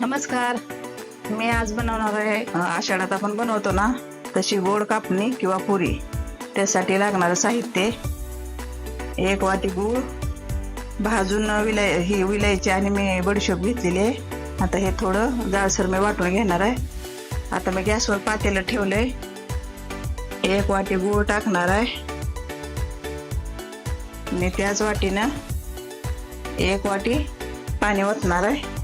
नमस्कार. मी आज बनवणार आहे आषाढात आपण बनवतो ना तशी गोड कापणी किंवा पुरी. त्यासाठी लागणारं साहित्य: 1 वाटी गूळ भाजून विलायची आणि मी बडीशोप घेतलेली आहे. आता हे थोडं जाडसर मी वाटून घेणार आहे. आता मी गॅसवर पातेलं ठेवलंय. 1 वाटी गूळ टाकणार आहे आणि त्याच वाटीनं 1 वाटी पाणी ओतणार आहे.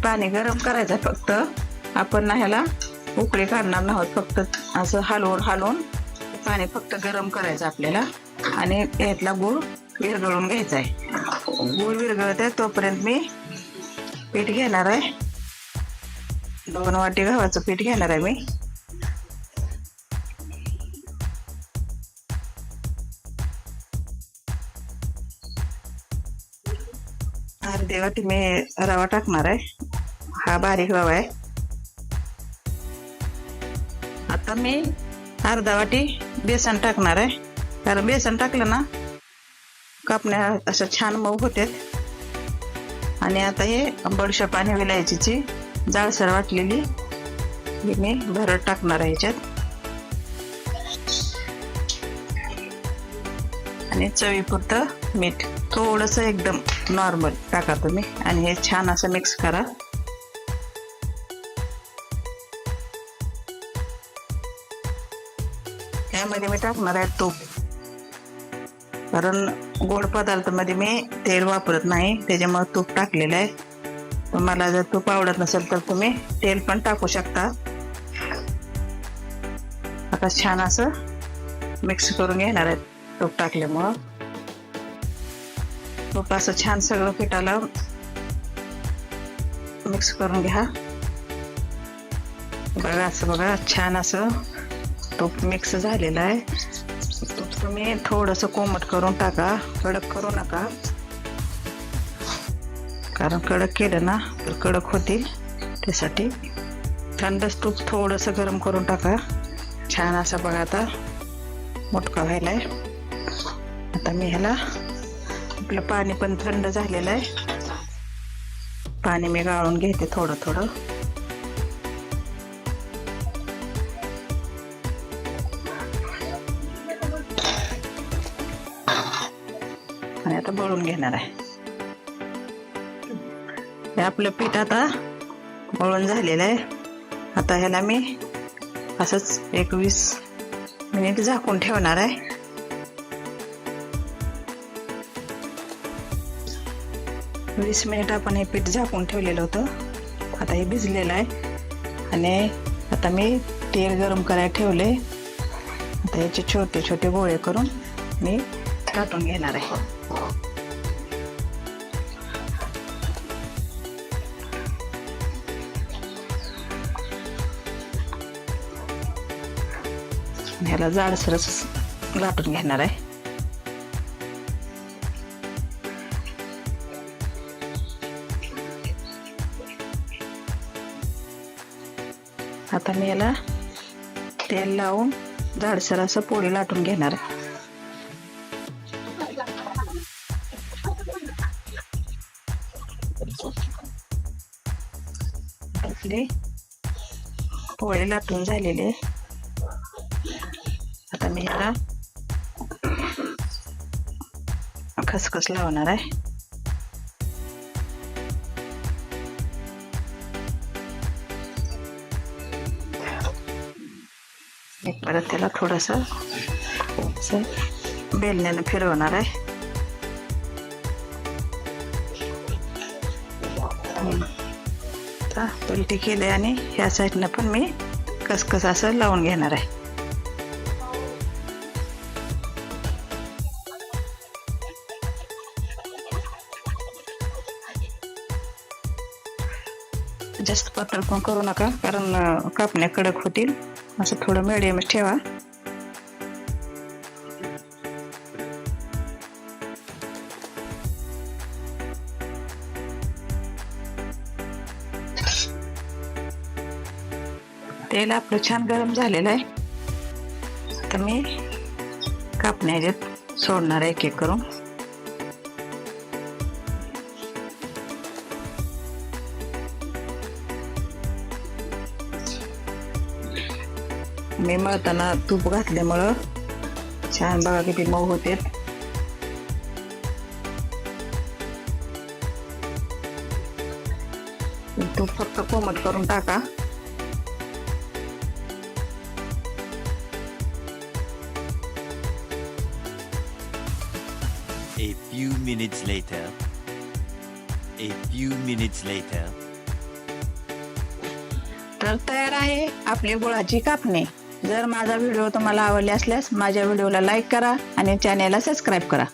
पाणी गरम करायचं फक्त. आपण ना ह्याला उकळी काढणार नाहीत. फक्त असं हलवून पाणी फक्त गरम करायचं आपल्याला आणि यातला गूळ विरघळून घ्यायचा आहे. गूळ विरघळत आहे तोपर्यंत मी पीठ घेणार आहे. 2 वाटी गव्हाचं पीठ घेणार आहे मी. अर्धी वाटी मी रवा टाकणार आहे. हा बारीक रवा आहे. आता मी अर्धा वाटी बेसन टाकणार आहे, कारण बेसन टाकलं ना कापण्या असं छान मऊ होते. आणि आता हे बडीशोप आणि विलायचीची जाडसर वाटलेली मी भरड टाकणार आहे ह्याच्यात. आणि चवीपुरतं मीठ थोडंसं एकदम नॉर्मल टाका तुम्ही आणि हे छान असं मिक्स करा. त्यामध्ये मी टाकणार आहे तूप, कारण गोड पदार्थामध्ये मी तेल वापरत नाही, त्याच्यामुळे तूप टाकलेलं आहे. तुम्हाला जर तूप आवडत नसेल तर तुम्ही तेल पण टाकू शकता. आता छान असं मिक्स करून घेणार आहे तूप टाकल्यामुळं. तूप असं छान सगळं पिठाला मिक्स करून घ्या. बघा असं बघा छान असं तूप मिक्स झालेलं आहे. तूप तुम्ही थोडंसं कोमट करून टाका, कडक करू नका, कारण कडक केलं ना तर कडक होतील. त्यासाठी थंडच तूप थोडंसं गरम करून टाका. छान असं बघा आता मोठका व्हायलाय. आता मी ह्याला आपलं पाणी पण थंड झालेलं आहे. पाणी मी गाळून घेते थोडं थोडं. आणि आता मळून घेणार आहे. हे आपलं पीठ आता मळून झालेलं आहे. आता ह्याला मी असंच 20 मिनिट झाकून ठेवणार आहे. वीस मिनिट आपण हे पीठ झाकून ठेवलेलं होतं. आता हे भिजलेलं आहे आणि आता मी तेल गरम करायला ठेवले. आता याचे छोटे छोटे गोळे करून मी लाटून घेणार आहे. ह्याला जाडसरच लाटून घेणार आहे. आता मी याला तेल लावून जाडसर असं पोळी लाटून घेणार आहे. आपली पोळी लाटून झालेली आहे. आता मी याला खसखस लावणार आहे. परत त्याला थोडंसं बेलण्यानं फिरवणार आहे. आता उलटी केले आणि ह्या साईडनं पण मी खसखस असं लावून घेणार आहे. जास्त पातळ पण करू नका, कारण कापण्या कडक होतील. असं थोडं मिडियम ठेवा. तेल आपलं छान गरम झालेलं आहे. आता मी कापण्या ह्याच्यात सोडणार एक एक करून. मी मळताना तूप घातल्यामुळं छान बघा किती मऊ होते. तूप फक्त कोमट करून टाका. A few minutes later. A few minutes later. तर तयार आहे आपली गुळाची कापणी. जर माझा व्हिडिओ तुम्हाला आवडला असल्यास माझ्या व्हिडिओला लाईक करा आणि चॅनेलला सबस्क्राईब करा.